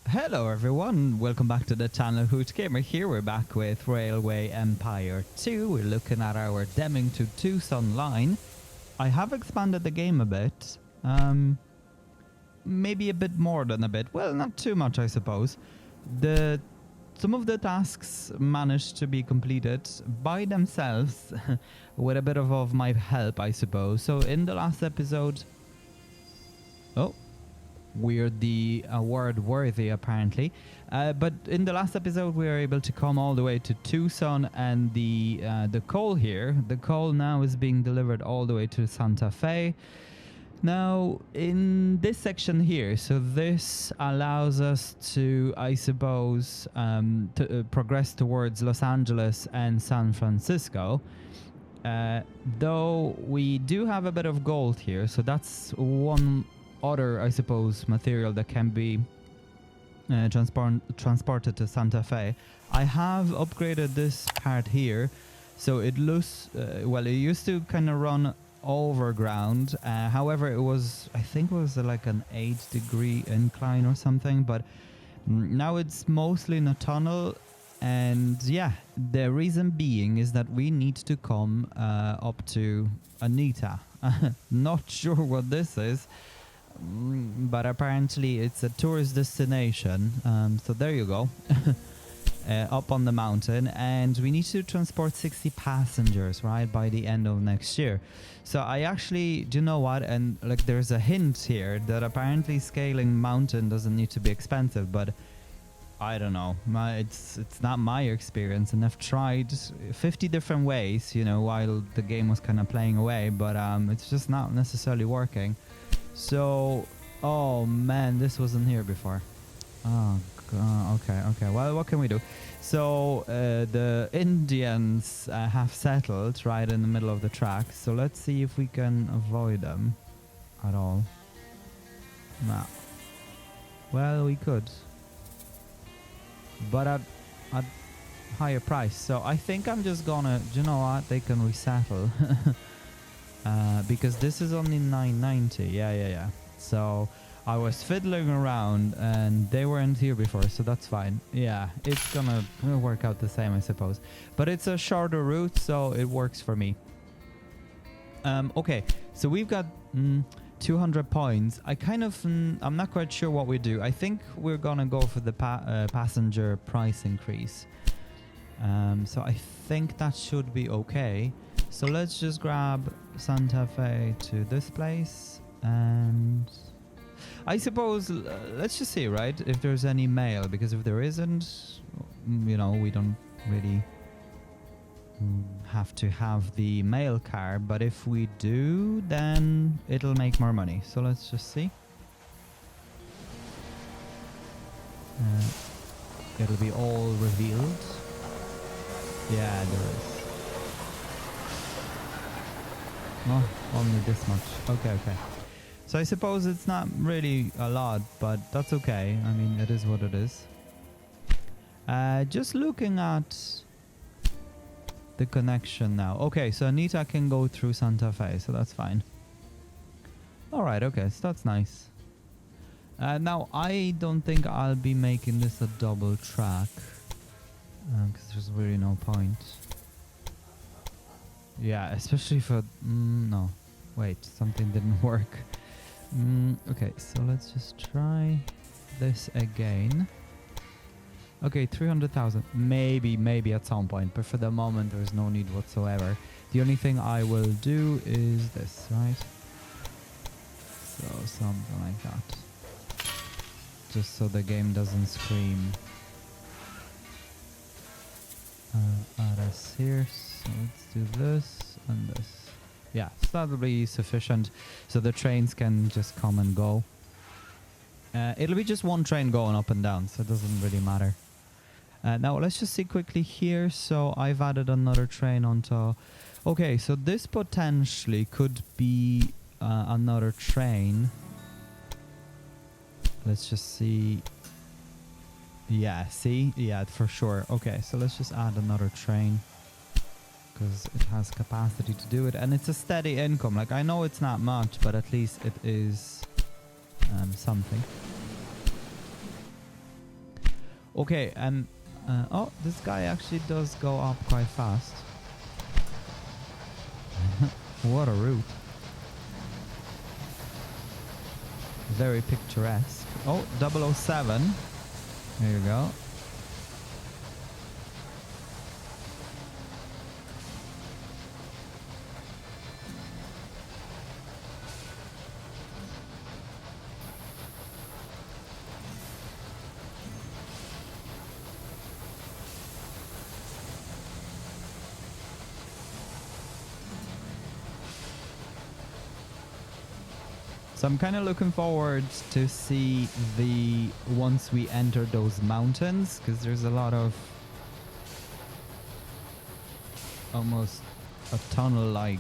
Hello everyone, welcome back to the channel Hoot Gamer here. We're back with Railway Empire 2. We're looking at our Deming to Tucson line. I have expanded the game a bit. Maybe a bit more than a bit. Well, not too much, I suppose. Some of the tasks managed to be completed by themselves with a bit of my help, I suppose. So in the last episode... Oh, we're the award worthy apparently. But in the last episode we were able to come all the way to Tucson, and the coal here, the coal now is being delivered all the way to Santa Fe. Now in this section here, so this allows us to, I suppose, to progress towards Los Angeles and San Francisco. Though we do have a bit of gold here, so that's one other, I suppose, material that can be transported to Santa Fe. I have upgraded this part here, so it looks well, it used to kind of run overground. However, it was, I think it was like an 8-degree incline or something, but now it's mostly in a tunnel. And yeah, the reason being is that we need to come up to Anita. Not sure what this is, but apparently it's a tourist destination. So there you go. Up on the mountain, and we need to transport 60 passengers, right, by the end of next year. So I actually, do you know what, and like there's a hint here that apparently scaling mountain doesn't need to be expensive, but I don't know, it's not my experience, and I've tried 50 different ways, you know, while the game was kind of playing away, but it's just not necessarily working. So, oh man, this wasn't here before. Oh god, okay, well, what can we do? So the Indians have settled right in the middle of the track, so let's see if we can avoid them at all. No. Well, we could, but at higher price. So I think I'm just gonna, do you know what, they can resettle. Because this is only 990. Yeah. So I was fiddling around and they weren't here before, so that's fine. Yeah, it's gonna work out the same, I suppose. But it's a shorter route, so it works for me. Okay, so we've got 200 points. I kind of, I'm not quite sure what we do. I think we're gonna go for the passenger price increase. So I think that should be okay. So let's just grab Santa Fe to this place, and I suppose let's just see, right, if there's any mail, because if there isn't, you know, we don't really have to have the mail car, but if we do, then it'll make more money. So let's just see. It'll be all revealed. Yeah, there is. Oh, only this much. Okay. So I suppose it's not really a lot, but that's okay. I mean, it is what it is. Just looking at the connection now. Okay, so Anita can go through Santa Fe, so that's fine. Alright, okay, so that's nice. Now, I don't think I'll be making this a double track, because there's really no point. Yeah, especially for... no. Wait, something didn't work. Okay, so let's just try this again. Okay, 300,000. Maybe at some point, but for the moment there's no need whatsoever. The only thing I will do is this, right? So something like that. Just so the game doesn't scream at us here. So let's do this and this. Yeah, so that'll be sufficient. So the trains can just come and go. It'll be just one train going up and down, so it doesn't really matter. Now let's just see quickly here. So I've added another train onto... Okay, so this potentially could be another train. Let's just see. Yeah, see? Yeah, for sure. Okay, so let's just add another train, because it has capacity to do it, and it's a steady income. Like, I know it's not much, but at least it is something. Okay, and oh, this guy actually does go up quite fast. What a route. Very picturesque. Oh, 007. There you go. So I'm kind of looking forward to see the once we enter those mountains, because there's a lot of almost a tunnel-like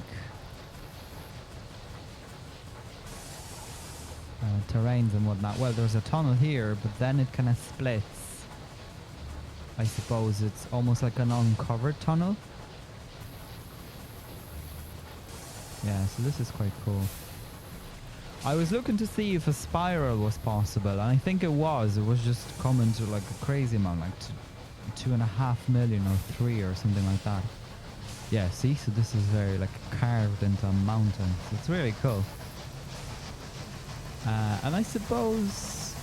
terrains and whatnot. Well, there's a tunnel here, but then it kind of splits. I suppose it's almost like an uncovered tunnel. Yeah, so this is quite cool. I was looking to see if a spiral was possible, and I think it was. It was just coming to like a crazy amount, like 2.5 million or 3 or something like that. Yeah, see? So this is very like carved into a mountain. So it's really cool. And I suppose,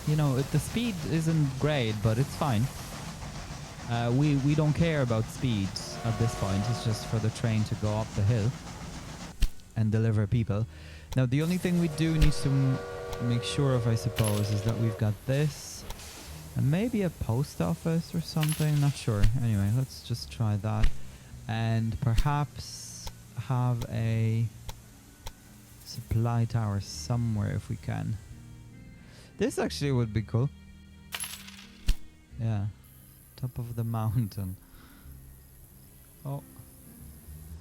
you know, the speed isn't great, but it's fine. We don't care about speed at this point. It's just for the train to go up the hill and deliver people. Now, the only thing we do need to make sure of, I suppose, is that we've got this and maybe a post office or something. Not sure. Anyway, let's just try that. And perhaps have a supply tower somewhere if we can. This actually would be cool. Yeah. Top of the mountain. Oh.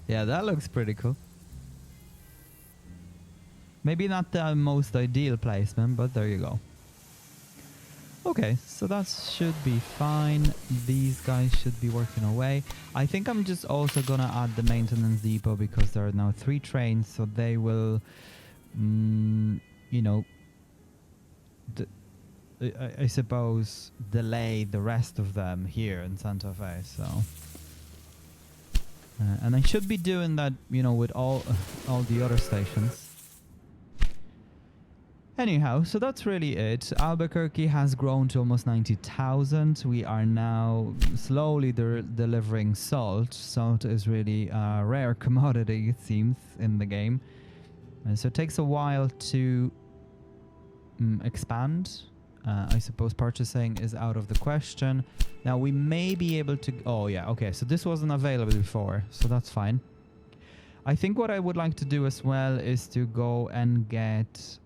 Yeah, that looks pretty cool. Maybe not the most ideal placement, but there you go. Okay, so that should be fine. These guys should be working away. I think I'm just also gonna add the maintenance depot because there are now 3 trains, so they will, you know, I suppose delay the rest of them here in Santa Fe. So, and I should be doing that, you know, with all the other stations. Anyhow, so that's really it. Albuquerque has grown to almost 90,000. We are now slowly delivering salt. Salt is really a rare commodity, it seems, in the game. And so it takes a while to expand. I suppose purchasing is out of the question. Now we may be able to... Oh yeah, okay, so this wasn't available before, so that's fine. I think what I would like to do as well is to go and get...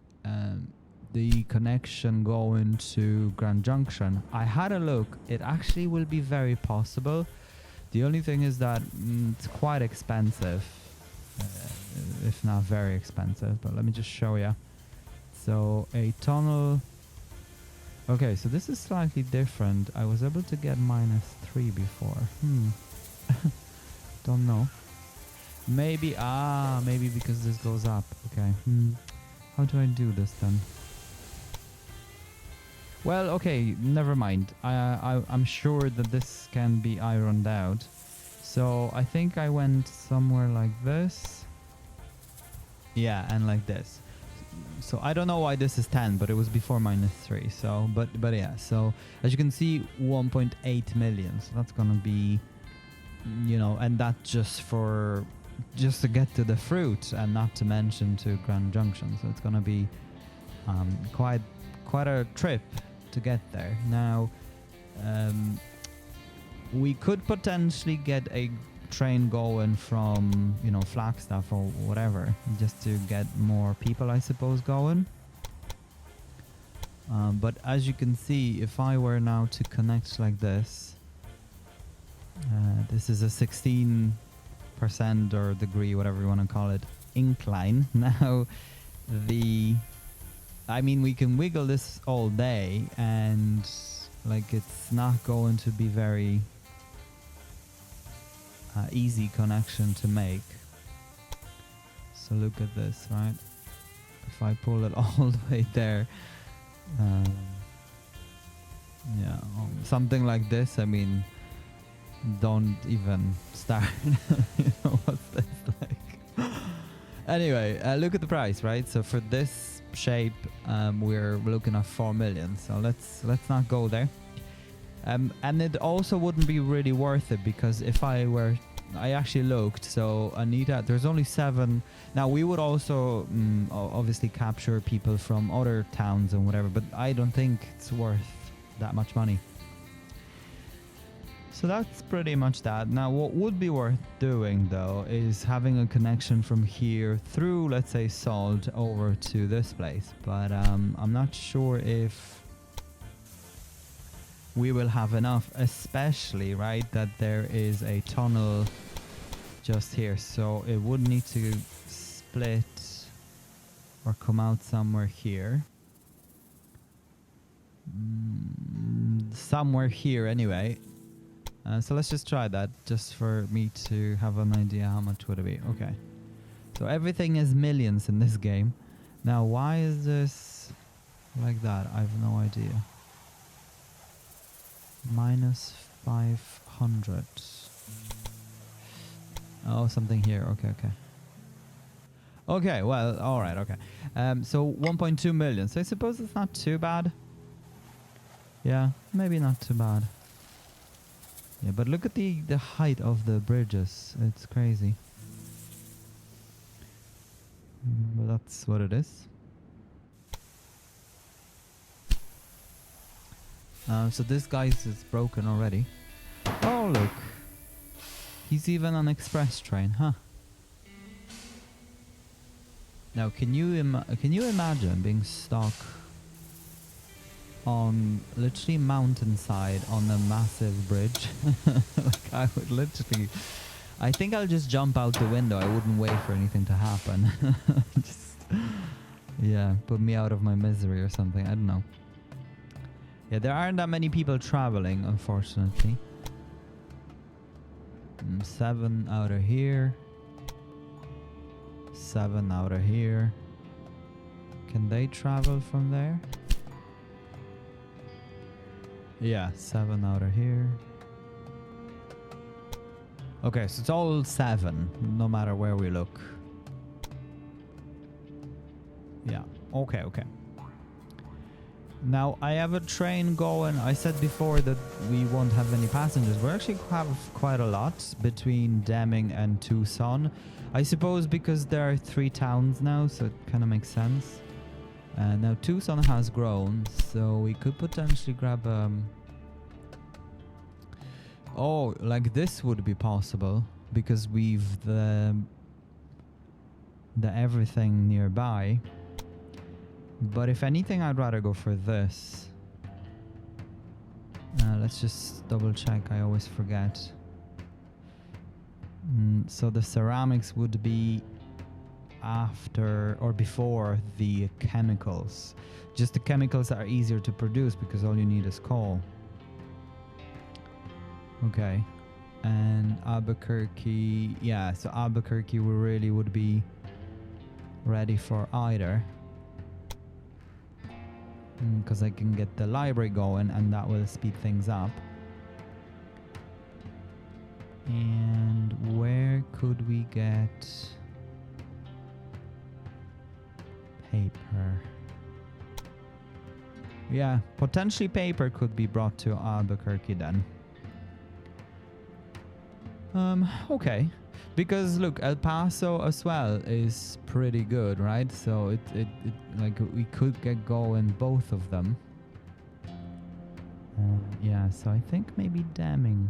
the connection going to Grand Junction. I had a look. It actually will be very possible. The only thing is that it's quite expensive, if not very expensive. But let me just show you. So a tunnel. Okay, so this is slightly different. I was able to get -3 before. Don't know. Maybe maybe because this goes up. Okay. How do I do this then? Well, okay, never mind. I'm sure that this can be ironed out. So I think I went somewhere like this. Yeah, and like this. So I don't know why this is 10, but it was before -3. So, but yeah. So as you can see, 1.8 million. So that's gonna be, you know, and that just to get to the fruit, and not to mention to Grand Junction. So it's gonna be quite a trip to get there. Now, we could potentially get a train going from, you know, Flagstaff or whatever, just to get more people, I suppose, going. But as you can see, if I were now to connect like this, this is a 16% or degree, whatever you want to call it, incline. Now, I mean, we can wiggle this all day, and like it's not going to be very easy connection to make. So look at this, right? If I pull it all the way there, yeah, something like this, I mean, don't even start. You know, what's this like? Anyway, look at the price, right? So for this shape, we're looking at 4 million. So let's not go there. And it also wouldn't be really worth it, because if I actually looked, so Anita, there's only 7. Now we would also obviously capture people from other towns and whatever, but I don't think it's worth that much money. So that's pretty much that. Now what would be worth doing though is having a connection from here through, let's say, Salt over to this place. But I'm not sure if we will have enough, especially, right, that there is a tunnel just here. So it would need to split or come out somewhere here. Somewhere here anyway. So let's just try that, just for me to have an idea how much would it be. Okay. So everything is millions in this game. Now why is this like that? I have no idea. Minus 500. Oh, something here. Okay. Okay, well, alright, okay. So 1.2 million. So I suppose it's not too bad. Yeah, maybe not too bad. Yeah, but look at the height of the bridges. It's crazy. But that's what it is. So this guy's is broken already. Oh, look. He's even on express train, huh? Now, can you imagine being stuck on literally mountainside on a massive bridge? Like, I would literally, I think I'll just jump out the window. I wouldn't wait for anything to happen. Just, yeah, put me out of my misery or something. I don't know. Yeah, there aren't that many people traveling, unfortunately. 7 out of here. 7 out of here. Can they travel from there? Yeah, 7 out of here. Okay, so it's all 7, no matter where we look. Yeah, okay. Now, I have a train going. I said before that we won't have any passengers. We actually have quite a lot between Deming and Tucson. I suppose because there are 3 towns now, so it kind of makes sense. Now, Tucson has grown, so we could potentially grab... Oh, like this would be possible, because we've the everything nearby. But if anything, I'd rather go for this. Let's just double check. I always forget. So the ceramics would be after or before the chemicals. Just the chemicals are easier to produce because all you need is coal. Okay. And Albuquerque. Yeah, so Albuquerque we really would be ready for either. Because I can get the library going and that will speed things up. And where could we get paper? Yeah, potentially paper could be brought to Albuquerque then. Okay. Because look, El Paso as well is pretty good, right? So it like we could get going both of them. Yeah, so I think maybe Deming.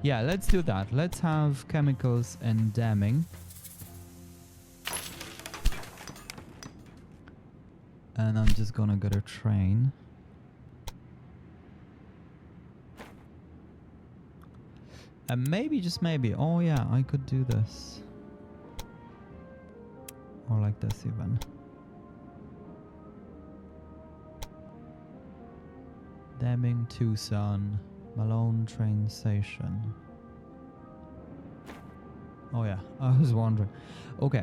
Yeah, let's do that. Let's have chemicals and Deming. And I'm just gonna get a train. And maybe, just maybe, oh yeah, I could do this. Or like this even. Deming, Tucson, Malone train station. Oh yeah, I was wondering. Okay.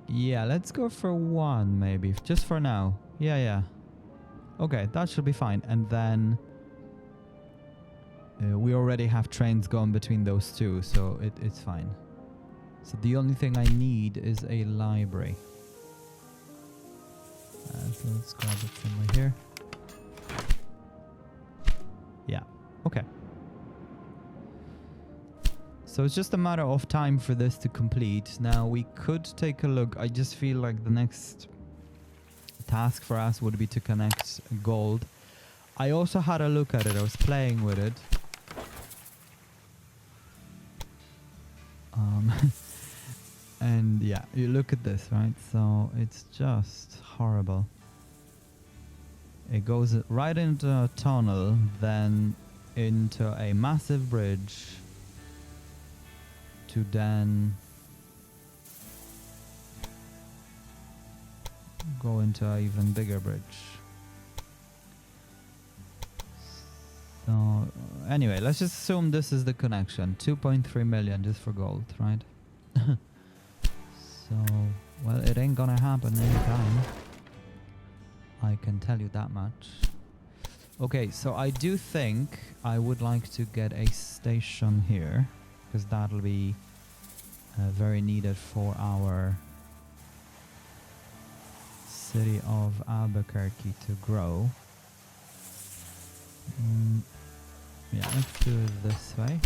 Yeah, let's go for 1 maybe, just for now. Yeah. Okay, that should be fine. And then we already have trains going between those two, so it's fine. So the only thing I need is a library. So let's grab it somewhere here. Yeah, okay. So it's just a matter of time for this to complete. Now we could take a look. I just feel like the next task for us would be to connect gold. I also had a look at it. I was playing with it. And yeah, you look at this, right? So it's just horrible. It goes right into a tunnel, then into a massive bridge, to then go into an even bigger bridge. So anyway, let's just assume this is the connection. 2.3 million just for gold, right? So, well, it ain't gonna happen anytime. I can tell you that much. Okay, so I do think I would like to get a station here, because that'll be very needed for our city of Albuquerque to grow. Yeah, let's do it this way.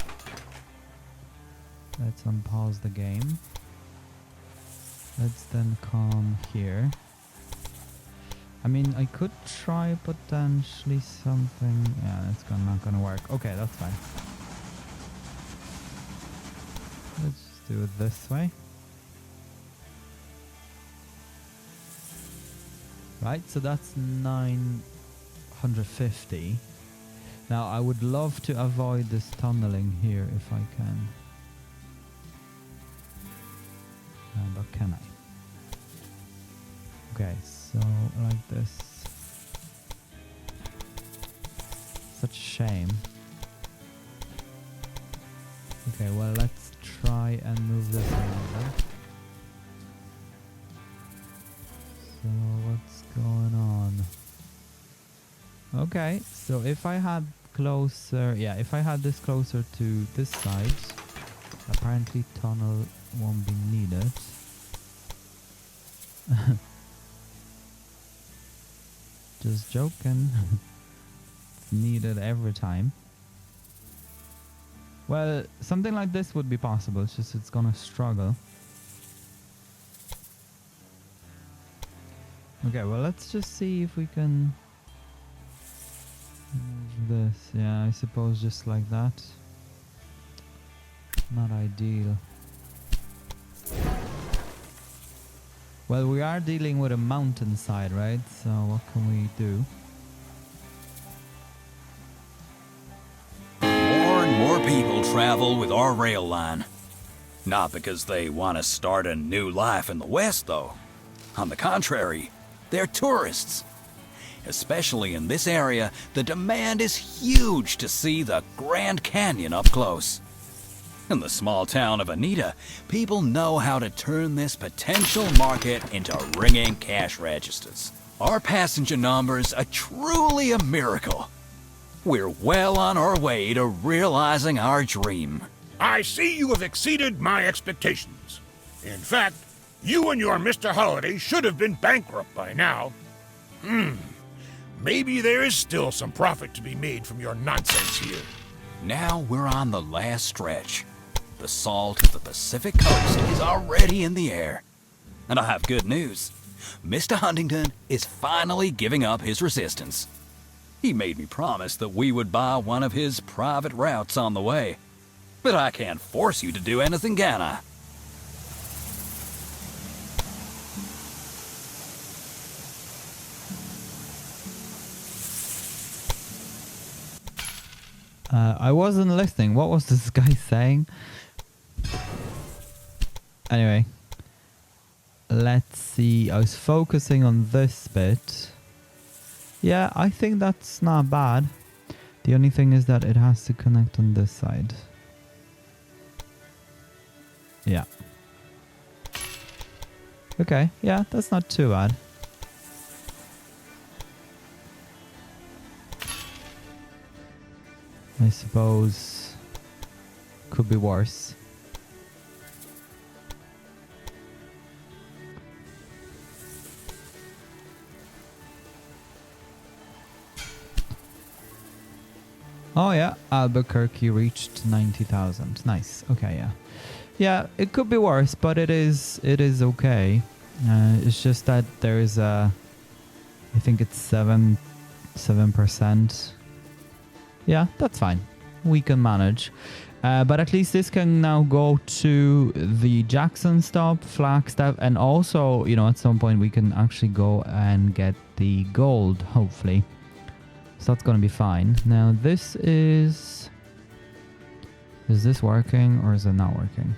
Let's unpause the game. Let's then come here. I mean, I could try potentially something. Yeah, that's not gonna work. Okay, that's fine. Let's just do it this way. Right, so that's 950. Now, I would love to avoid this tunneling here if I can. But can I? Okay, so like this. Such a shame. Okay, well, let's try and move this around then. So what's going on? Okay, so if I had closer, yeah, if I had this closer to this side, apparently tunnel won't be needed. Just joking. It's needed every time. Well, something like this would be possible, it's just it's gonna struggle. Okay, well, let's just see if we can move this. Yeah, I suppose just like that. Not ideal. Well, we are dealing with a mountainside, right? So what can we do? More and more people travel with our rail line. Not because they want to start a new life in the West, though. On the contrary, they're tourists. Especially in this area, the demand is huge to see the Grand Canyon up close. In the small town of Anita, people know how to turn this potential market into ringing cash registers. Our passenger numbers are truly a miracle. We're well on our way to realizing our dream. I see you have exceeded my expectations. In fact, you and your Mr. Holiday should have been bankrupt by now. Maybe there is still some profit to be made from your nonsense here. Now we're on the last stretch. The salt of the Pacific Coast is already in the air. And I have good news. Mr. Huntington is finally giving up his resistance. He made me promise that we would buy one of his private routes on the way. But I can't force you to do anything, can I? I wasn't listening. What was this guy saying? Anyway. Let's see. I was focusing on this bit. Yeah, I think that's not bad. The only thing is that it has to connect on this side. Yeah. Okay, yeah, that's not too bad. I suppose could be worse. Oh yeah, Albuquerque reached 90,000. Nice. Okay, yeah. Yeah, it could be worse, but it is okay. It's just that there's I think it's 7%. Yeah, that's fine. We can manage. But at least this can now go to the Jackson stop, Flagstaff, and also, you know, at some point we can actually go and get the gold, hopefully. So that's going to be fine. Now this is this working or is it not working?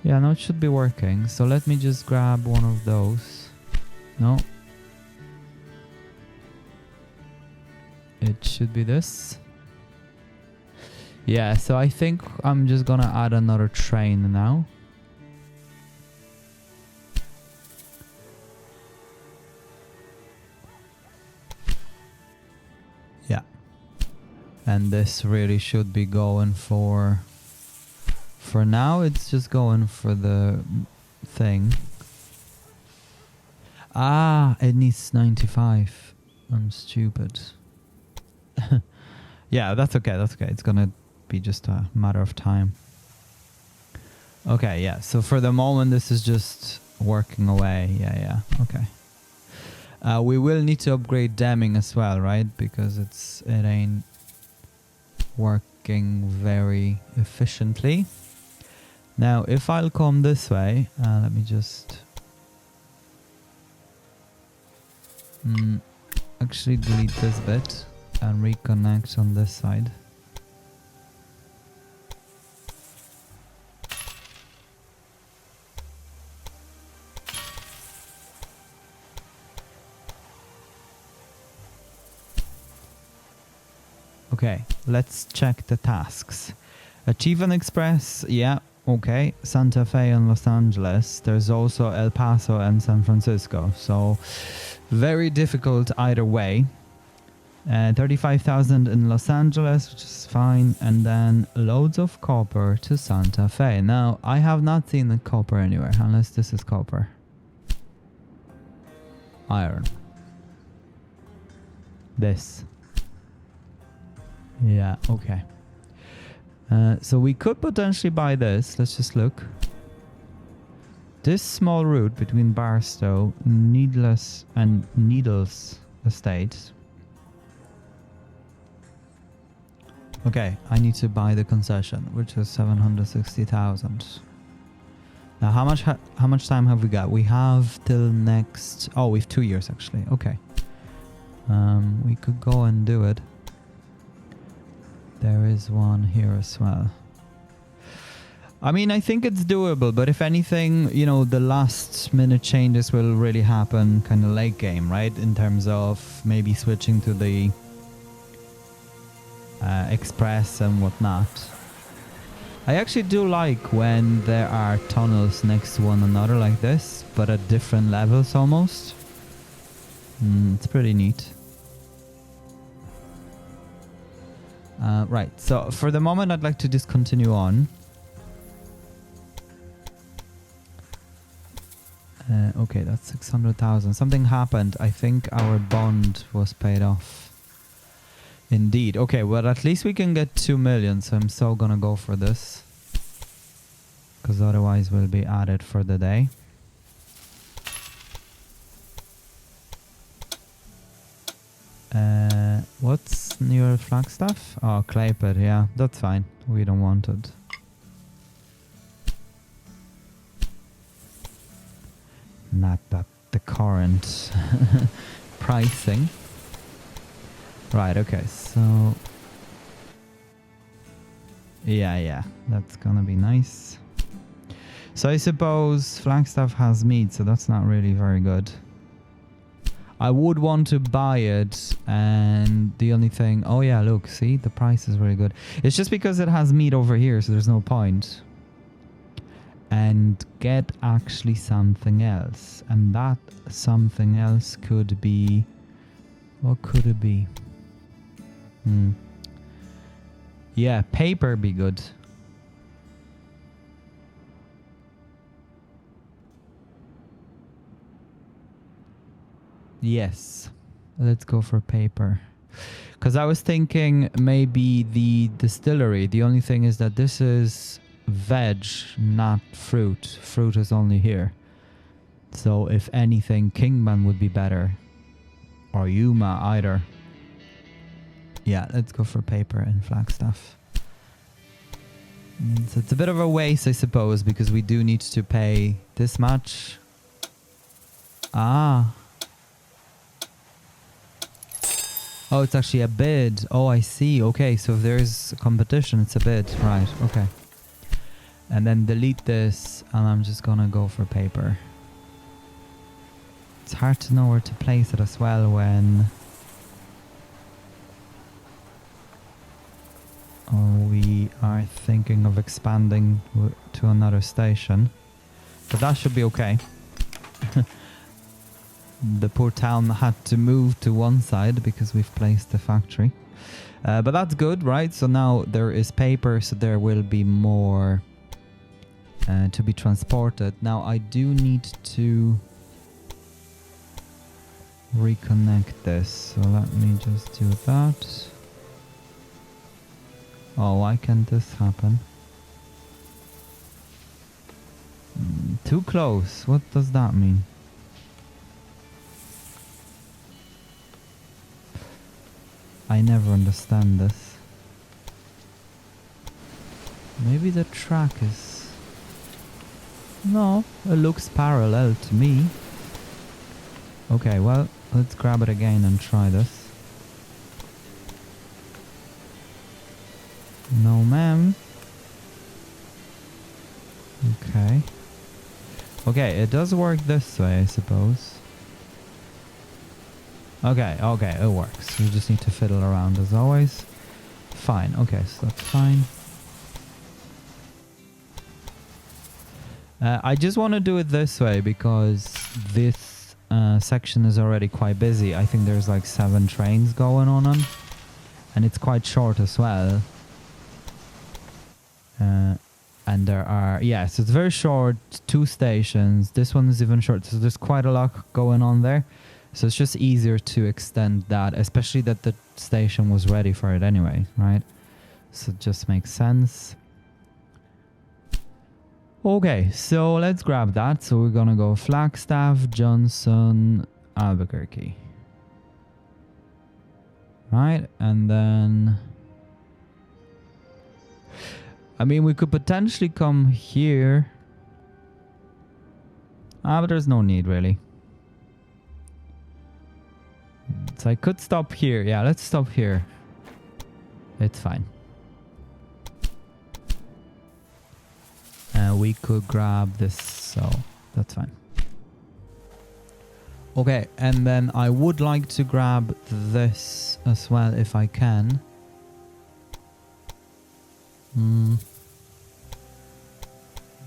Yeah, no, it should be working. So let me just grab one of those. No. It should be this. Yeah, so I think I'm just gonna add another train now. Yeah. And this really should be going for now, it's just going for the thing. Ah, it needs 95. I'm stupid. Yeah, that's okay. That's okay. It's gonna be just a matter of time. Okay, yeah. So for the moment, this is just working away. Yeah. Okay. We will need to upgrade damming as well, right? Because it ain't working very efficiently. Now, if I'll come this way, let me just actually delete this bit and reconnect on this side. Okay, let's check the tasks. Achieve an express, yeah. Okay, Santa Fe and Los Angeles. There's also El Paso and San Francisco. So, very difficult either way. 35,000 in Los Angeles, which is fine. And then loads of copper to Santa Fe. Now, I have not seen the copper anywhere, unless this is copper. Iron. This. Yeah, okay. So we could potentially buy this. Let's just look. This small route between Barstow, Needles Estate. Okay, I need to buy the concession, which is 760,000. Now, how much time have we got? We have till next. Oh, we have 2 years actually. Okay. We could go and do it. There is one here as well. I mean, I think it's doable, but if anything, you know, the last minute changes will really happen kind of late game, right? In terms of maybe switching to the express and whatnot. I actually do like when there are tunnels next to one another like this, but at different levels almost. It's pretty neat. Right, so for the moment I'd like to just continue on. Okay, that's 600,000. Something happened. I think our bond was paid off. Indeed. Okay, well at least we can get 2 million, so I'm so gonna go for this. Because otherwise we'll be at it for the day. What's near Flagstaff? Oh, Claypit, yeah, that's fine. We don't want it. Not that the current pricing. Right, okay, so... Yeah, that's gonna be nice. So I suppose Flagstaff has meat, so that's not really very good. I would want to buy it, and the only thing... Oh yeah, look, see? The price is very good. It's just because it has meat over here, so there's no point. And get actually something else. And that something else could be... What could it be? Yeah, paper be good. Yes. Let's go for paper. Because I was thinking maybe the distillery. The only thing is that this is veg, not fruit. Fruit is only here. So if anything, Kingman would be better. Or Yuma, either. Yeah, let's go for paper and Flagstaff. So it's a bit of a waste, I suppose, because we do need to pay this much. Ah. Oh, it's actually a bid. Oh, I see. Okay, so if there's competition, it's a bid. Right, okay. And then delete this, and I'm just gonna go for paper. It's hard to know where to place it as well when we are thinking of expanding to another station. But that should be okay. The poor town had to move to one side because we've placed the factory. But that's good, right? So now there is paper, so there will be more to be transported. Now I do need to reconnect this. So let me just do that. Oh, why can't this happen? Too close. What does that mean? I never understand this. Maybe the track is... No, it looks parallel to me. Okay, well, let's grab it again and try this. No, ma'am. Okay. Okay, it does work this way, I suppose. Okay, okay, it works. We just need to fiddle around as always. Fine, okay, so that's fine. I just want to do it this way because this section is already quite busy. I think there's like 7 trains going on them. And it's quite short as well. And there are, yes, it's very short, 2 stations. This one is even short, so there's quite a lot going on there. So it's just easier to extend that, especially that the station was ready for it anyway, right? So it just makes sense. Okay, so let's grab that. So we're gonna go Flagstaff, Johnson, Albuquerque. Right, and then... I mean, we could potentially come here. But there's no need, really. So I could stop here. Yeah, let's stop here. It's fine. We could grab this, so that's fine. Okay, and then I would like to grab this as well if I can.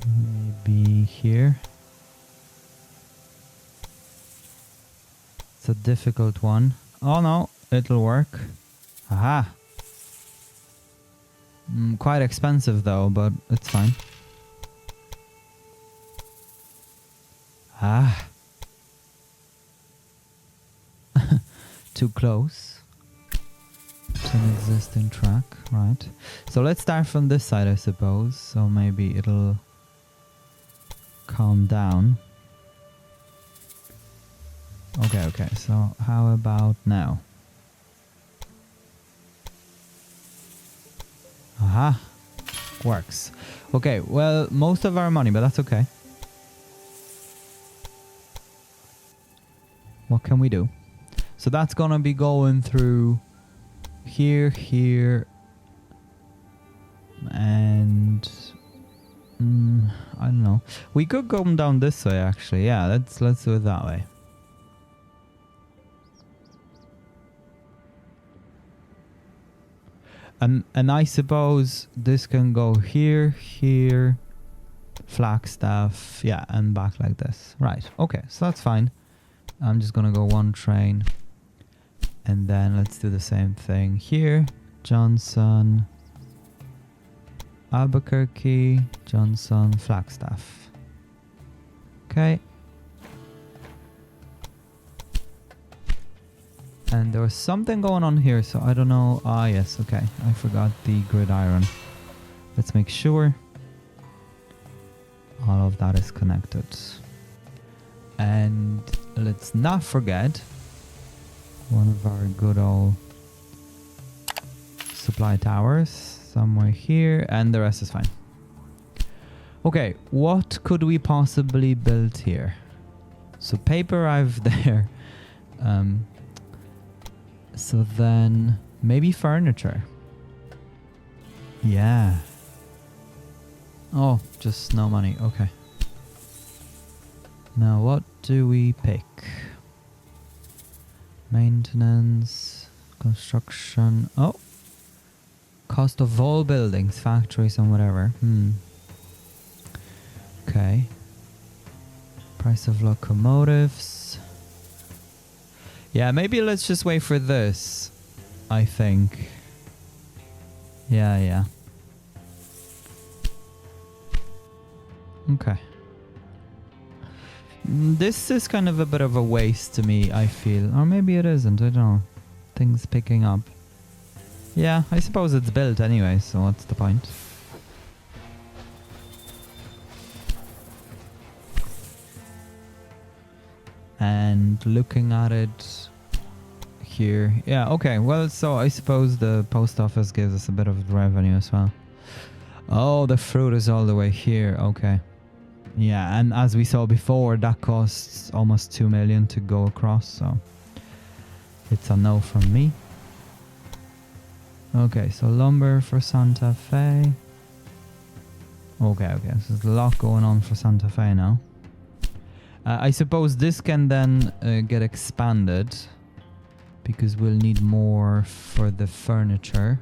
Maybe here. It's a difficult one. Oh no, it'll work. Aha. Quite expensive though, but it's fine. Ah. Too close to an existing track, right? So let's start from this side, I suppose. So maybe it'll calm down. Okay, okay, so how about now? Aha, works. Okay, well, most of our money, but that's okay. What can we do? So that's gonna be going through here, here, and I don't know. We could go down this way, actually. Yeah, let's do it that way. And I suppose this can go here, here, Flagstaff, yeah, and back like this. Right, okay, so that's fine. I'm just gonna go 1 train And then let's do the same thing here. Johnson, Albuquerque, Johnson, Flagstaff. Okay. And there was something going on here, so I don't know. Ah, yes, okay. I forgot the gridiron. Let's make sure all of that is connected. And let's not forget one of our good old supply towers somewhere here, and the rest is fine. Okay, what could we possibly build here? So paper I've there. So then maybe furniture. Yeah. Oh, just no money. Okay. Now what do we pick? Maintenance, construction. Oh. Cost of all buildings, factories and whatever. Okay. Price of locomotives. Yeah, maybe let's just wait for this, I think. Yeah. Okay. This is kind of a bit of a waste to me, I feel. Or maybe it isn't, I don't know. Things picking up. Yeah, I suppose it's built anyway, so what's the point? And looking at it here. Yeah, okay. Well, so I suppose the post office gives us a bit of revenue as well. Oh, the fruit is all the way here. Okay. Yeah, and as we saw before, that costs almost 2 million to go across, so it's a no from me. Okay, so lumber for Santa Fe. Okay, so there's a lot going on for Santa Fe now. I suppose this can then get expanded because we'll need more for the furniture.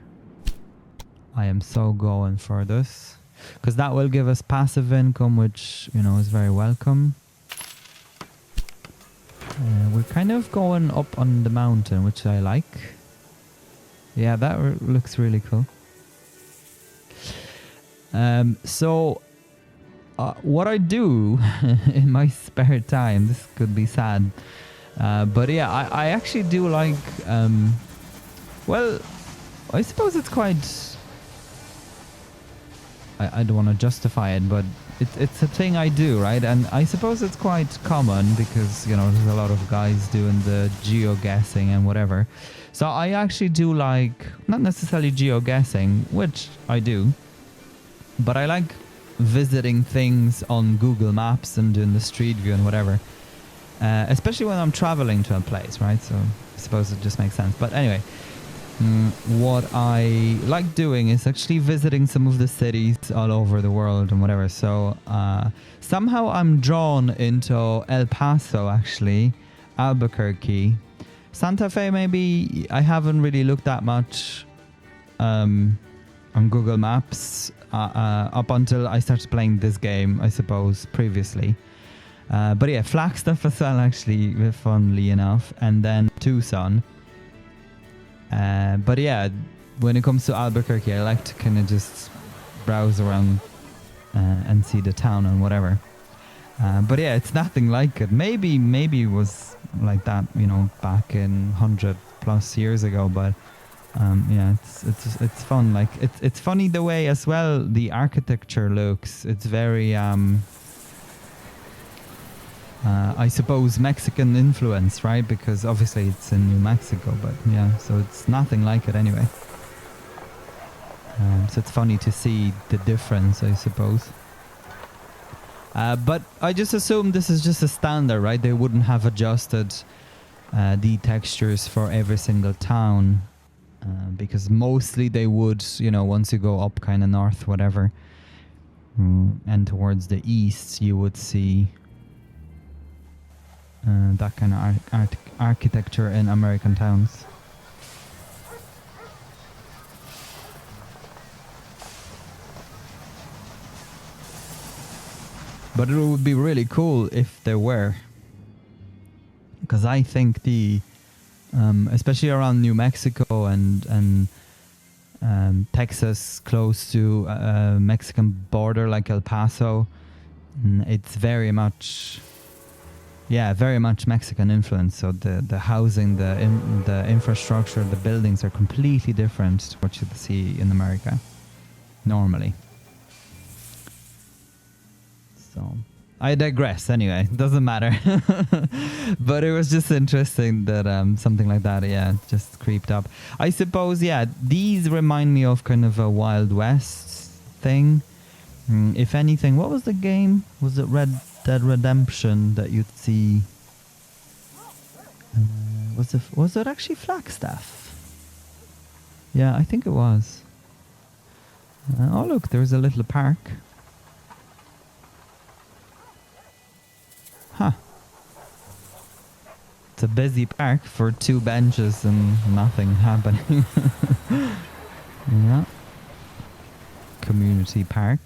I am so going for this because that will give us passive income, which, you know, is very welcome. We're kind of going up on the mountain, which I like. Yeah, that looks really cool. So what I do in my spare time, this could be sad, but yeah, I actually do like, well, I suppose it's quite, I don't want to justify it, but it's a thing I do, right? And I suppose it's quite common because, you know, there's a lot of guys doing the geoguessing and whatever. So I actually do like, not necessarily geoguessing, which I do, but I like visiting things on Google Maps and doing the street view and whatever, especially when I'm traveling to a place, right? So I suppose it just makes sense. But anyway, what I like doing is actually visiting some of the cities all over the world and whatever. So somehow I'm drawn into El Paso, actually, Albuquerque, Santa Fe. Maybe I haven't really looked that much on Google Maps up until I started playing this game, I suppose, previously. But yeah, Flagstaff as well, actually, funnily enough, and then Tucson. But yeah, when it comes to Albuquerque, I like to kind of just browse around and see the town and whatever. But yeah, it's nothing like it. Maybe it was like that, you know, back in 100+ years ago. But yeah, it's fun. Like it's funny the way as well the architecture looks. It's very I suppose Mexican influence, right? Because obviously it's in New Mexico, but yeah, so it's nothing like it anyway. So it's funny to see the difference, I suppose. But I just assume this is just a standard, right? They wouldn't have adjusted the textures for every single town, because mostly they would, you know, once you go up kind of north, whatever, and towards the east, you would see that kind of architecture in American towns. But it would be really cool if there were, because I think the especially around New Mexico and Texas, close to Mexican border like El Paso. It's very much Mexican influence. So the housing, the infrastructure, the buildings are completely different to what you see in America normally. So I digress anyway, doesn't matter. But it was just interesting that something like that, just creeped up. I suppose, these remind me of kind of a Wild West thing. If anything, what was the game? Was it Red Dead Redemption that you'd see? Was it actually Flagstaff? Yeah, I think it was. Oh look, there's a little park. Huh. It's a busy park for 2 benches and nothing happening. Yeah. Community park.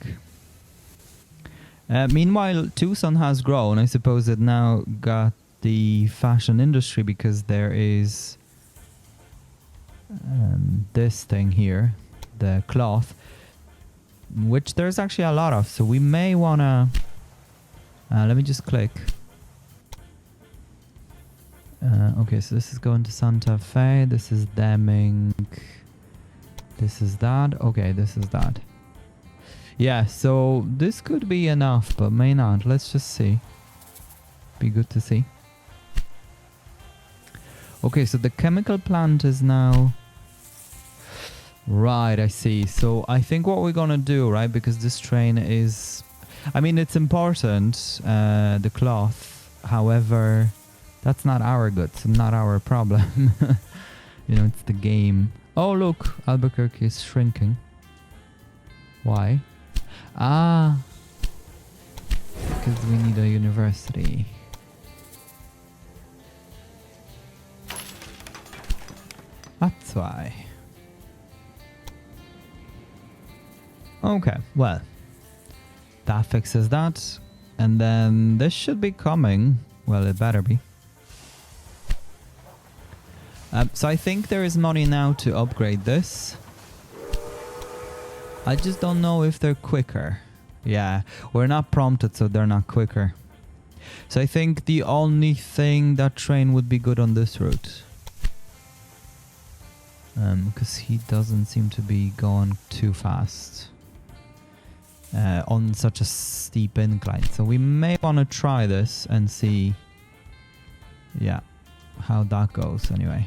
Meanwhile, Tucson has grown. I suppose it now got the fashion industry because there is this thing here, the cloth, which there's actually a lot of. So we may want to... let me just click. Okay, so this is going to Santa Fe. This is Deming. This is that. Okay, this is that. Yeah, so this could be enough, but may not. Let's just see. Be good to see. Okay, so the chemical plant is now... Right, I see. So I think what we're gonna do, right, because this train is... I mean, it's important, the cloth. However, that's not our goods, not our problem. You know, it's the game. Oh, look, Albuquerque is shrinking. Why? Ah, because we need a university. That's why. Okay, well, that fixes that. And then this should be coming. Well, it better be. So I think there is money now to upgrade this. I just don't know if they're quicker. Yeah, we're not prompted, so they're not quicker. So I think the only thing that train would be good on this route. Because he doesn't seem to be going too fast. On such a steep incline. So we may want to try this and see, yeah, how that goes anyway.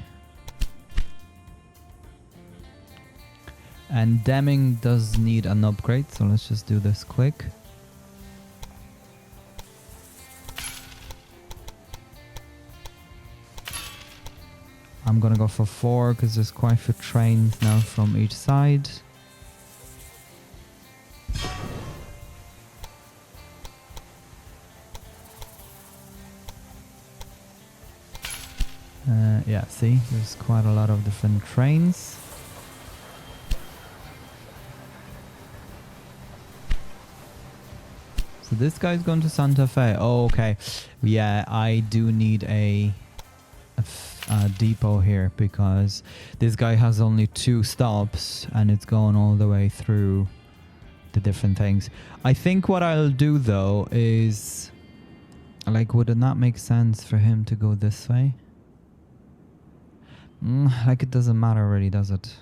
And Deming does need an upgrade, so let's just do this quick. I'm gonna go for 4 because there's quite a few trains now from each side. Yeah, see, there's quite a lot of different trains. So this guy's going to Santa Fe. Oh, okay. Yeah, I do need a depot here because this guy has only 2 stops and it's going all the way through the different things. I think what I'll do though is, like, would it not make sense for him to go this way? Like, it doesn't matter really, does it?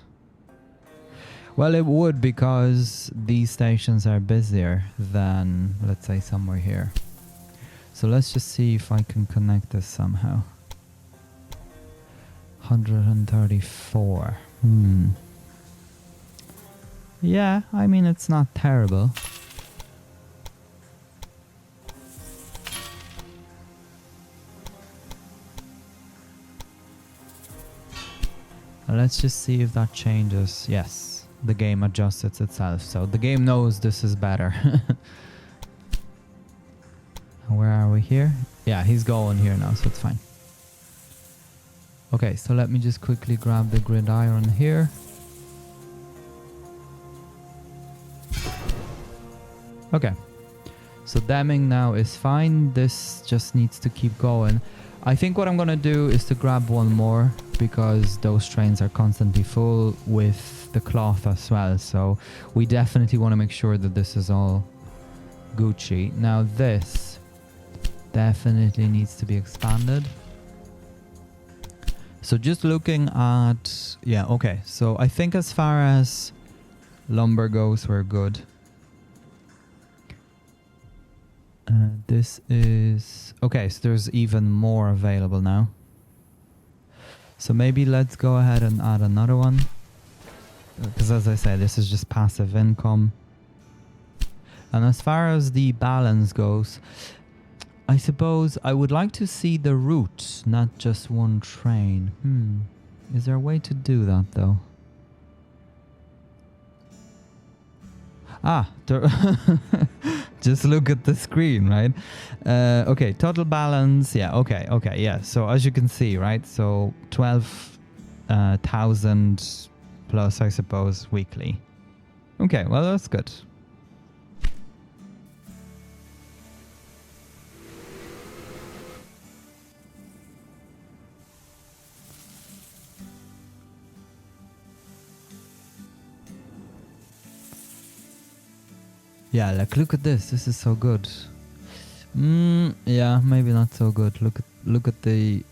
Well, it would, because these stations are busier than, let's say, somewhere here. So let's just see if I can connect this somehow. 134. Yeah, I mean, it's not terrible. Let's just see if that changes. Yes, the game adjusts itself. So the game knows this is better. Where are we here? Yeah, he's going here now, so it's fine. Okay, so let me just quickly grab the gridiron here. Okay, so damming now is fine. This just needs to keep going. I think what I'm gonna do is to grab one more, because those trains are constantly full with the cloth as well. So we definitely want to make sure that this is all Gucci. Now this definitely needs to be expanded. So just looking at, yeah, okay. So I think as far as lumber goes, we're good. This is, okay, so there's even more available now. So maybe let's go ahead and add another one. Because as I said, this is just passive income. And as far as the balance goes, I suppose I would like to see the route, not just one train. Is there a way to do that though? Ah, just look at the screen, right? Okay, total balance. Yeah, okay, yeah. So as you can see, right? So 12,000 plus, I suppose, weekly. Okay, well, that's good. Yeah, like look at this. This is so good. Yeah, maybe not so good. Look at the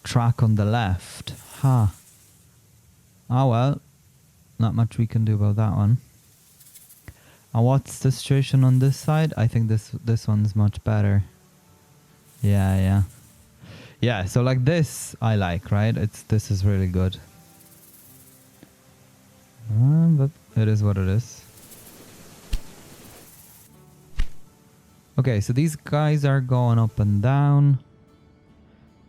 track on the left. Ha. Oh well, not much we can do about that one. And what's the situation on this side? I think this one's much better. Yeah. Yeah, so like this I like, right? This is really good. But it is what it is. Okay, so these guys are going up and down.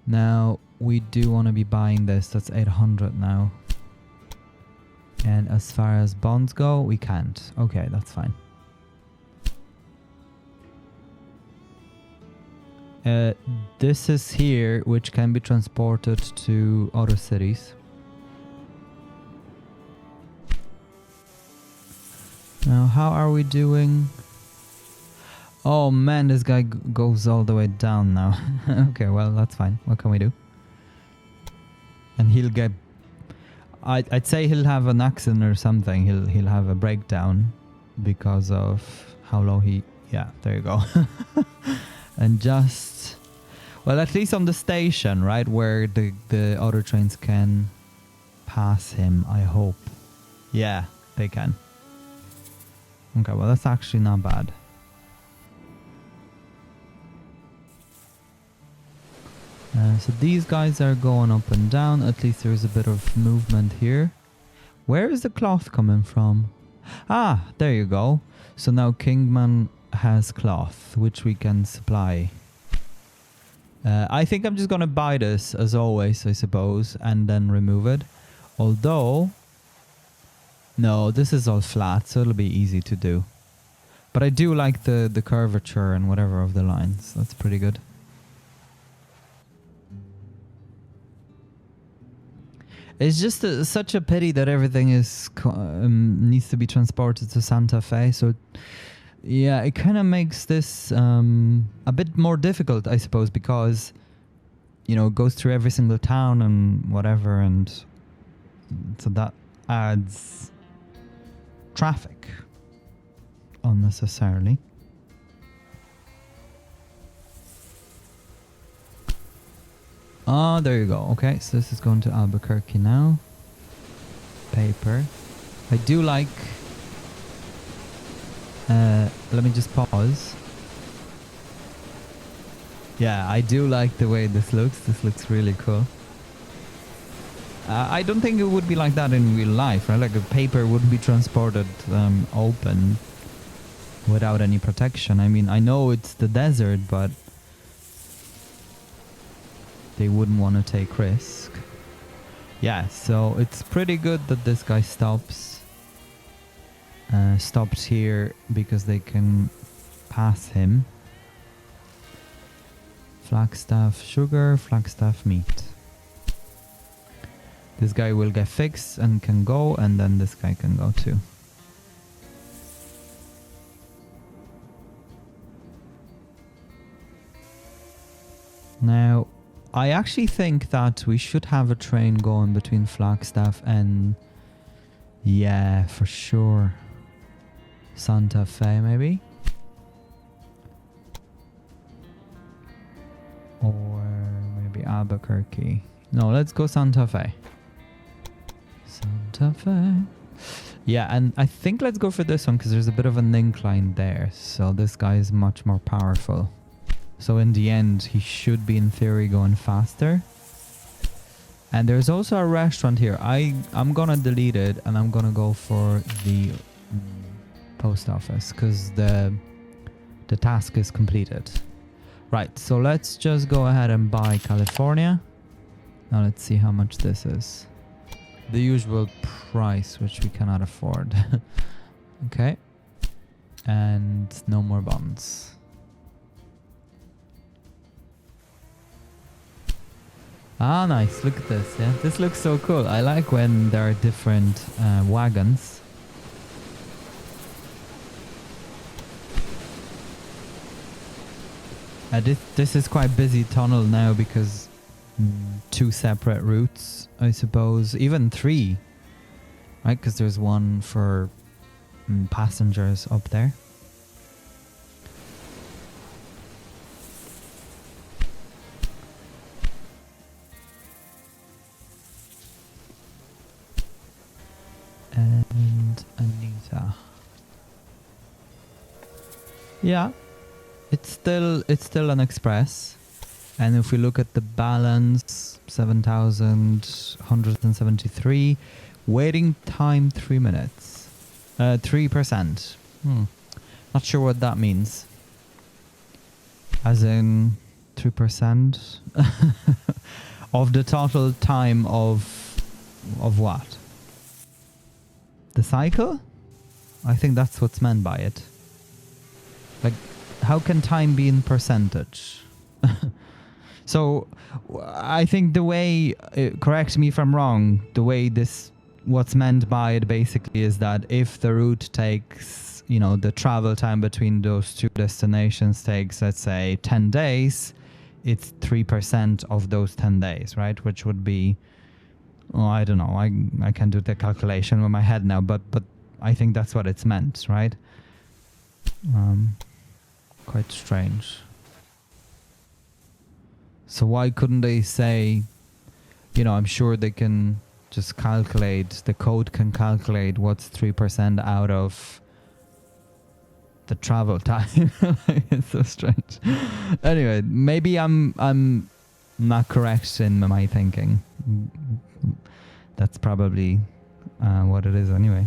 Now, we do want to be buying this. That's 800 now. And as far as bonds go, we can't. Okay, that's fine. This is here, which can be transported to other cities. Now, how are we doing? Oh man, this guy goes all the way down now. Okay, well, that's fine. What can we do? And he'll get... I'd say he'll have an accident or something. He'll have a breakdown because of how low he... Yeah, there you go. And just... Well, at least on the station, right? Where the other trains can pass him, I hope. Yeah, they can. Okay, well, that's actually not bad. So these guys are going up and down. At least there's a bit of movement here. Where is the cloth coming from? Ah, there you go. So now Kingman has cloth, which we can supply. I think I'm just going to buy this, as always, I suppose, and then remove it. Although... No, this is all flat, so it'll be easy to do. But I do like the curvature and whatever of the lines. That's pretty good. It's just such a pity that everything is needs to be transported to Santa Fe. So, yeah, it kind of makes this a bit more difficult, I suppose, because, you know, it goes through every single town and whatever, and so that adds traffic unnecessarily. Oh, there you go. Okay, so this is going to Albuquerque now. Paper. I do like... let me just pause. Yeah, I do like the way this looks. This looks really cool. I don't think it would be like that in real life, right? Like a paper wouldn't be transported open without any protection. I mean, I know it's the desert, but they wouldn't want to take risk. Yeah, so it's pretty good that this guy stops. Stopped here because they can pass him. Flagstaff sugar, Flagstaff meat. This guy will get fixed and can go, and then this guy can go too. Now, I actually think that we should have a train going between Flagstaff and... Yeah, for sure. Santa Fe, maybe? Or maybe Albuquerque. No, let's go Santa Fe. Santa Fe. Yeah, and I think let's go for this one because there's a bit of an incline there. So this guy is much more powerful. So in the end, he should be in theory going faster. And there's also a restaurant here. I'm gonna delete it and I'm gonna go for the post office because the task is completed. Right, so let's just go ahead and buy California. Now let's see how much this is. The usual price, which we cannot afford. Okay. And no more bonds. Ah, nice. Look at this. Yeah, this looks so cool. I like when there are different wagons. This is quite busy tunnel now because 2 separate routes, I suppose. Even 3, right? Because there's one for passengers up there. And Anita. Yeah, it's still an express, and if we look at the balance, 7,173, waiting time 3 minutes, 3%. Not sure what that means. As in 3% of the total time of what? The cycle? I think that's what's meant by it. Like, how can time be in percentage? So, I think the way, correct me if I'm wrong, the way what's meant by it basically is that if the route takes, the travel time between those 2 destinations takes, let's say, 10 days, it's 3% of those 10 days, right? Which would be... Oh, I don't know. I can't do the calculation with my head now, but I think that's what it's meant, right? Quite strange. So why couldn't they say, I'm sure they can just calculate, the code can calculate what's 3% out of the travel time. It's so strange. Anyway, maybe I'm not correct in my thinking. That's probably what it is anyway.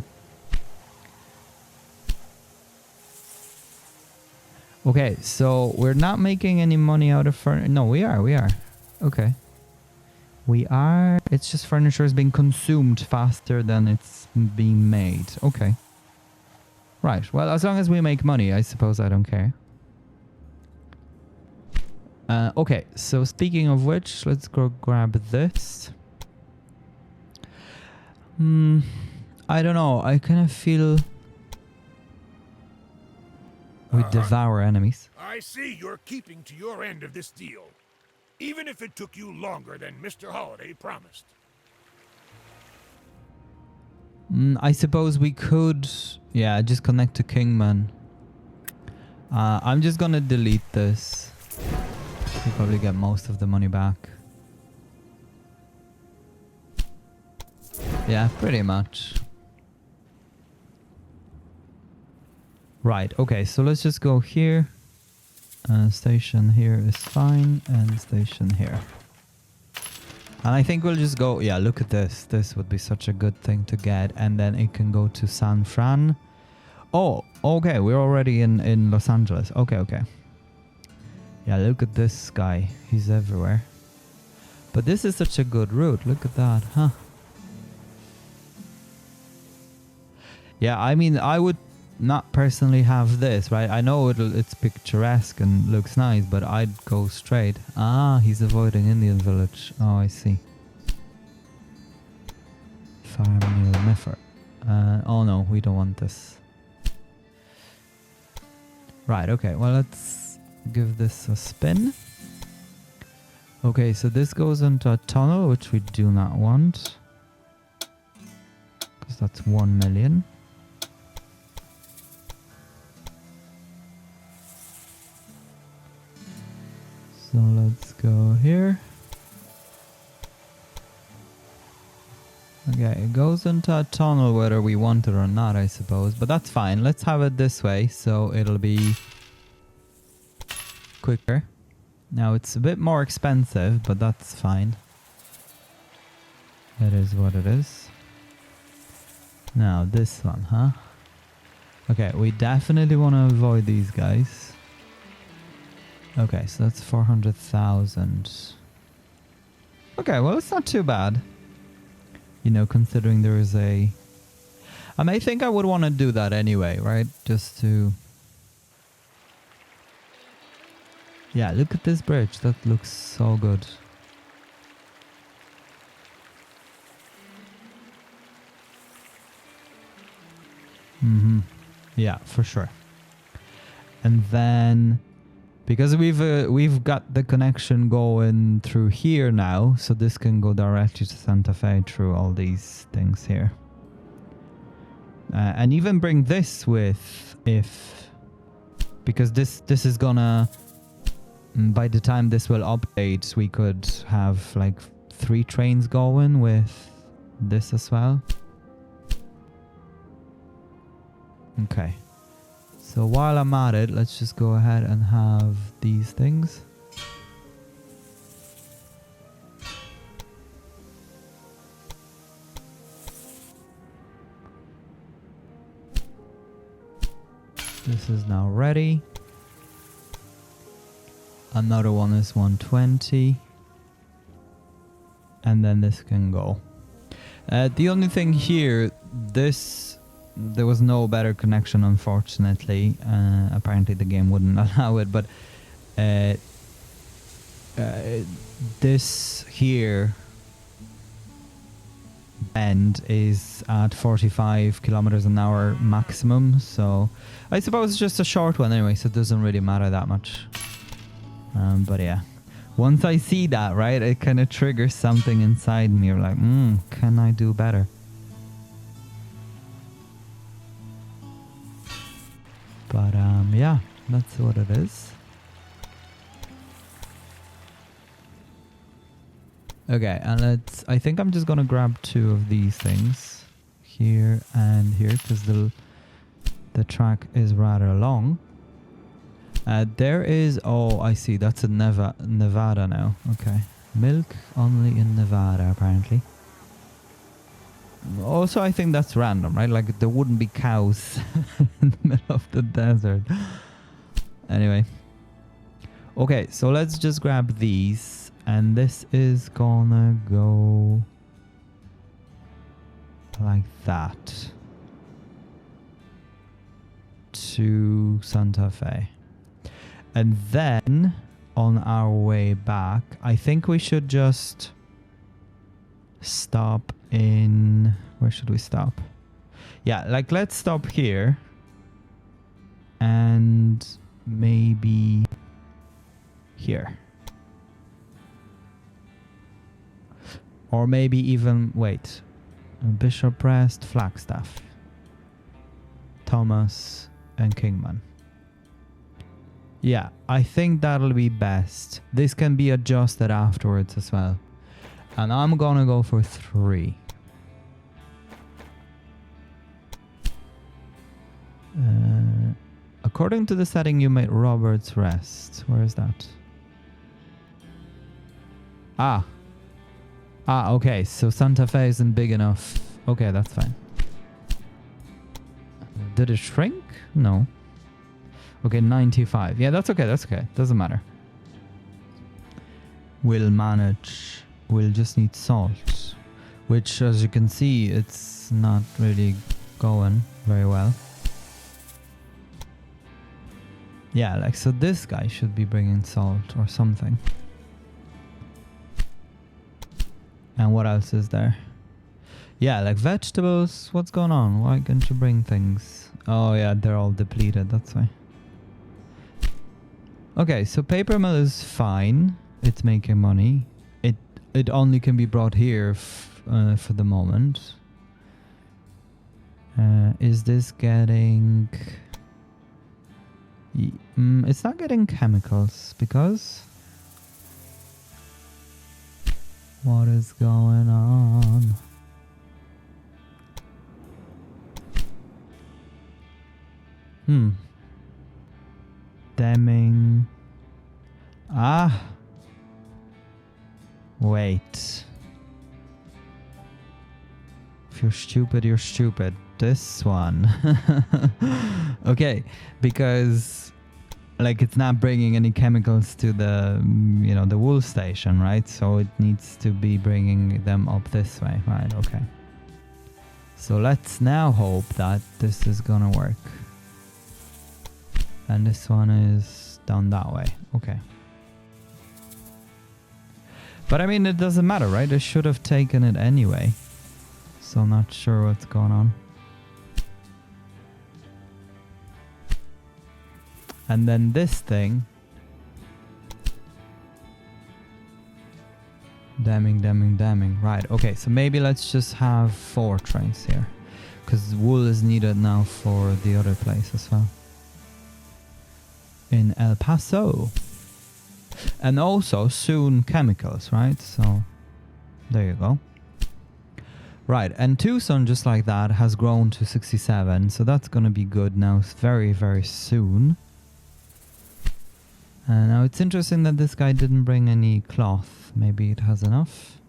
Okay, so we're not making any money out of furniture. No, we are. Okay. We are. It's just furniture is being consumed faster than it's being made. Okay. Right. Well, as long as we make money, I suppose I don't care. Okay, so speaking of which, let's go grab this. I don't know. I kind of feel we devour enemies. I see you're keeping to your end of this deal, even if it took you longer than Mr. Holiday promised. I suppose we could, just connect to Kingman. I'm just gonna delete this. We'll probably get most of the money back. Yeah, pretty much. Right, okay, so let's just go here. Station here is fine, and station here. And I think we'll just go, look at this. This would be such a good thing to get. And then it can go to San Fran. Oh, okay, we're already in Los Angeles. Okay. Yeah, look at this guy. He's everywhere. But this is such a good route. Look at that, huh? Yeah, I mean, I would not personally have this, right? I know it's picturesque and looks nice, but I'd go straight. Ah, he's avoiding Indian village. Oh, I see. Farm near Meffer. Oh no, we don't want this. Right, okay, well, let's give this a spin. Okay, so this goes into a tunnel, which we do not want. Because that's 1 million. So let's go here. Okay, it goes into a tunnel whether we want it or not, I suppose. But that's fine. Let's have it this way, so it'll be quicker. Now, it's a bit more expensive, but that's fine. It is what it is. Now, this one, huh? Okay, we definitely want to avoid these guys. Okay, so that's 400,000. Okay, well, it's not too bad. You know, considering there is a... I may think I would want to do that anyway, right? Just to... Yeah, look at this bridge. That looks so good. Yeah, for sure. And then... Because we've got the connection going through here now, so this can go directly to Santa Fe through all these things here. And even bring this with if... Because this is gonna... By the time this will update, we could have like 3 trains going with this as well. Okay. So while I'm at it, let's just go ahead and have these things. This is now ready. Another one is 120. And then this can go. The only thing here, there was no better connection, unfortunately. Apparently the game wouldn't allow it, but this here end is at 45 kilometers an hour maximum, so I suppose it's just a short one anyway, so it doesn't really matter that much. But yeah, once I see that, right, it kind of triggers something inside me. You're like, can I do better? But yeah, that's what it is. Okay, and I think I'm just gonna grab 2 of these things, here and here, because the track is rather long. There is, oh, I see, that's in Nevada now. Okay, milk only in Nevada apparently. Also, I think that's random, right? Like, there wouldn't be cows in the middle of the desert. Anyway. Okay, so let's just grab these. And this is gonna go... like that. To Santa Fe. And then, on our way back, I think we should just... stop in... Where should we stop? Yeah, like let's stop here. And maybe here. Or maybe even, wait. Bishop Rest, Flagstaff. Thomas and Kingman. Yeah, I think that'll be best. This can be adjusted afterwards as well. And I'm gonna go for 3. According to the setting, you made Robert's Rest. Where is that? Ah, okay. So Santa Fe isn't big enough. Okay, that's fine. Did it shrink? No. Okay, 95. Yeah, that's okay. That's okay. Doesn't matter. We'll manage. We'll just need salt, which, as you can see, it's not really going very well. Yeah, like, so this guy should be bringing salt or something. And what else is there? Yeah, like vegetables. What's going on? Why can't you bring things? Oh yeah, they're all depleted. That's why. Okay, so paper mill is fine. it's making money. It only can be brought here for the moment. Is this getting... it's not getting chemicals because... What is going on? Damming. Ah. Wait. If you're stupid, you're stupid. This one. Okay, because like it's not bringing any chemicals to the, you know, the wool station, right? So it needs to be bringing them up this way, right? Okay. So let's now hope that this is gonna work. And this one is down that way. Okay. But I mean, it doesn't matter, right? I should have taken it anyway. So I'm not sure what's going on. And then this thing. Damming. Right, okay. So maybe let's just have 4 trains here. Because wool is needed now for the other place as well. In El Paso. And also soon chemicals, right? So there you go. Right, and Tucson, just like that, has grown to 67. So that's going to be good now very, very soon. Now it's interesting that this guy didn't bring any cloth. Maybe it has enough.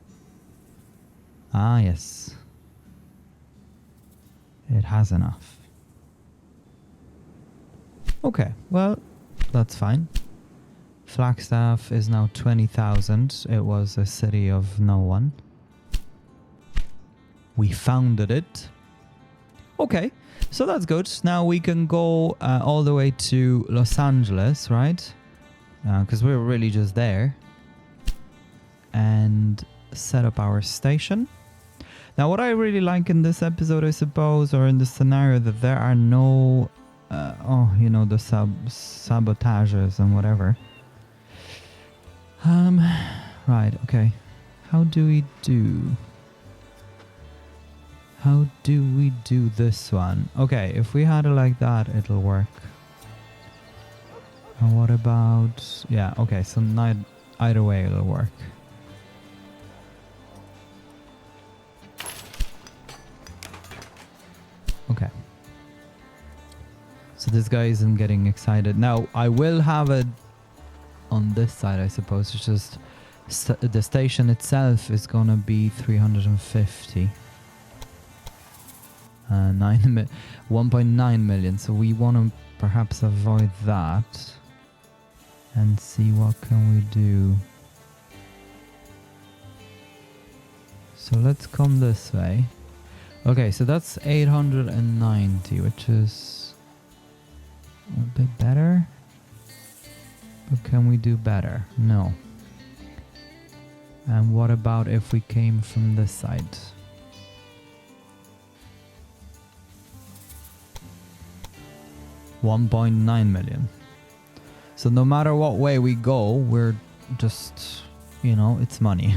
Ah, yes. It has enough. Okay, well, that's fine. Flagstaff is now 20,000. It was a city of no one. We founded it. Okay, so that's good. Now we can go all the way to Los Angeles, right? Because we're really just there. And set up our station. Now what I really like in this episode, I suppose, or in this scenario, that there are no, you know, the sabotages and whatever. Right, okay. How do we do this one? Okay, if we had it like that, it'll work. And what about... Yeah, okay, so either way it'll work. Okay. So this guy isn't getting excited. Now, I will have it on this side, I suppose. It's just the station itself is gonna be 350. 1.9 million. So we want to perhaps avoid that and see what can we do. So let's come this way. Okay, so that's 890, which is a bit better. But can we do better? No. And what about if we came from this side? $1.9 million. So no matter what way we go, we're just, you know, it's money.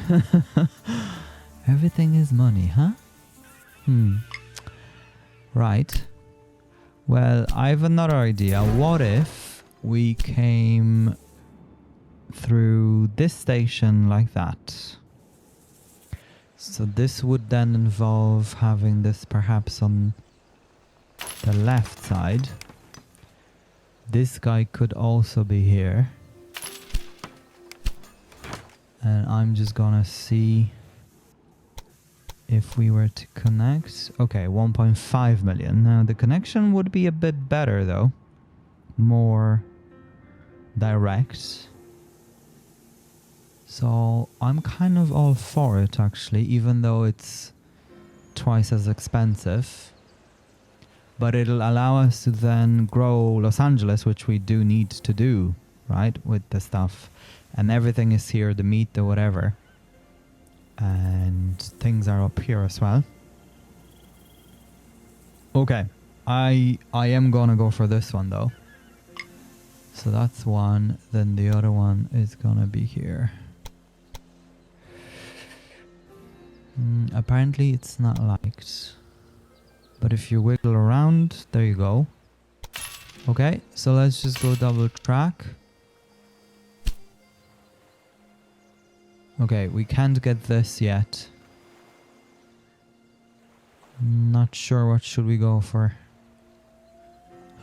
Everything is money, huh? Right. Well, I have another idea. What if we came through this station like that? So this would then involve having this perhaps on the left side. This guy could also be here. And I'm just gonna see if we were to connect. Okay, 1.5 million. Now the connection would be a bit better though. More direct. So I'm kind of all for it actually, even though it's twice as expensive. But it'll allow us to then grow Los Angeles, which we do need to do, right? With the stuff. And everything is here, the meat, the whatever. And things are up here as well. Okay. I am gonna go for this one though. So that's one. Then the other one is gonna be here. Apparently it's not liked. But if you wiggle around, there you go. Okay, so let's just go double track. Okay, we can't get this yet. Not sure what should we go for.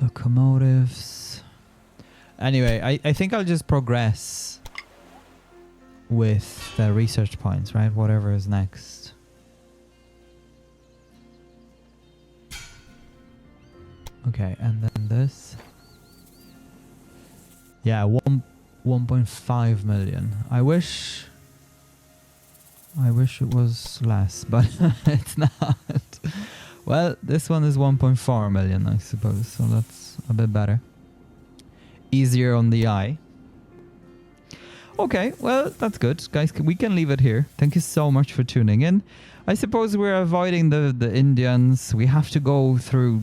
Locomotives. Anyway, I think I'll just progress with the research points, right? Whatever is next. Okay, and then this. Yeah, 1.5 million. I wish it was less, but it's not. Well, this one is 1.4 million, I suppose, so that's a bit better. Easier on the eye. Okay, well, that's good. Guys, we can leave it here. Thank you so much for tuning in. I suppose we're avoiding the Indians. We have to go through,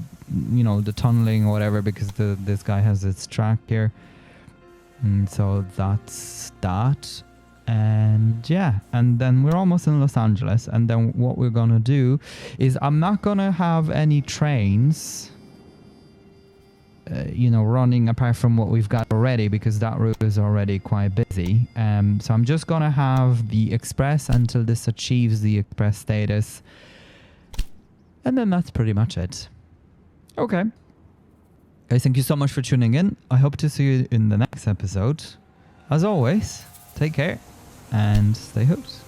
you know, the tunneling or whatever, because this guy has its track here. And so that's that. And yeah, and then we're almost in Los Angeles. And then what we're going to do is I'm not going to have any trains, you know, running apart from what we've got already, because that route is already quite busy. So I'm just going to have the express until this achieves the express status. And then that's pretty much it. Okay. Guys, thank you so much for tuning in. I hope to see you in the next episode. As always, take care and stay hooked.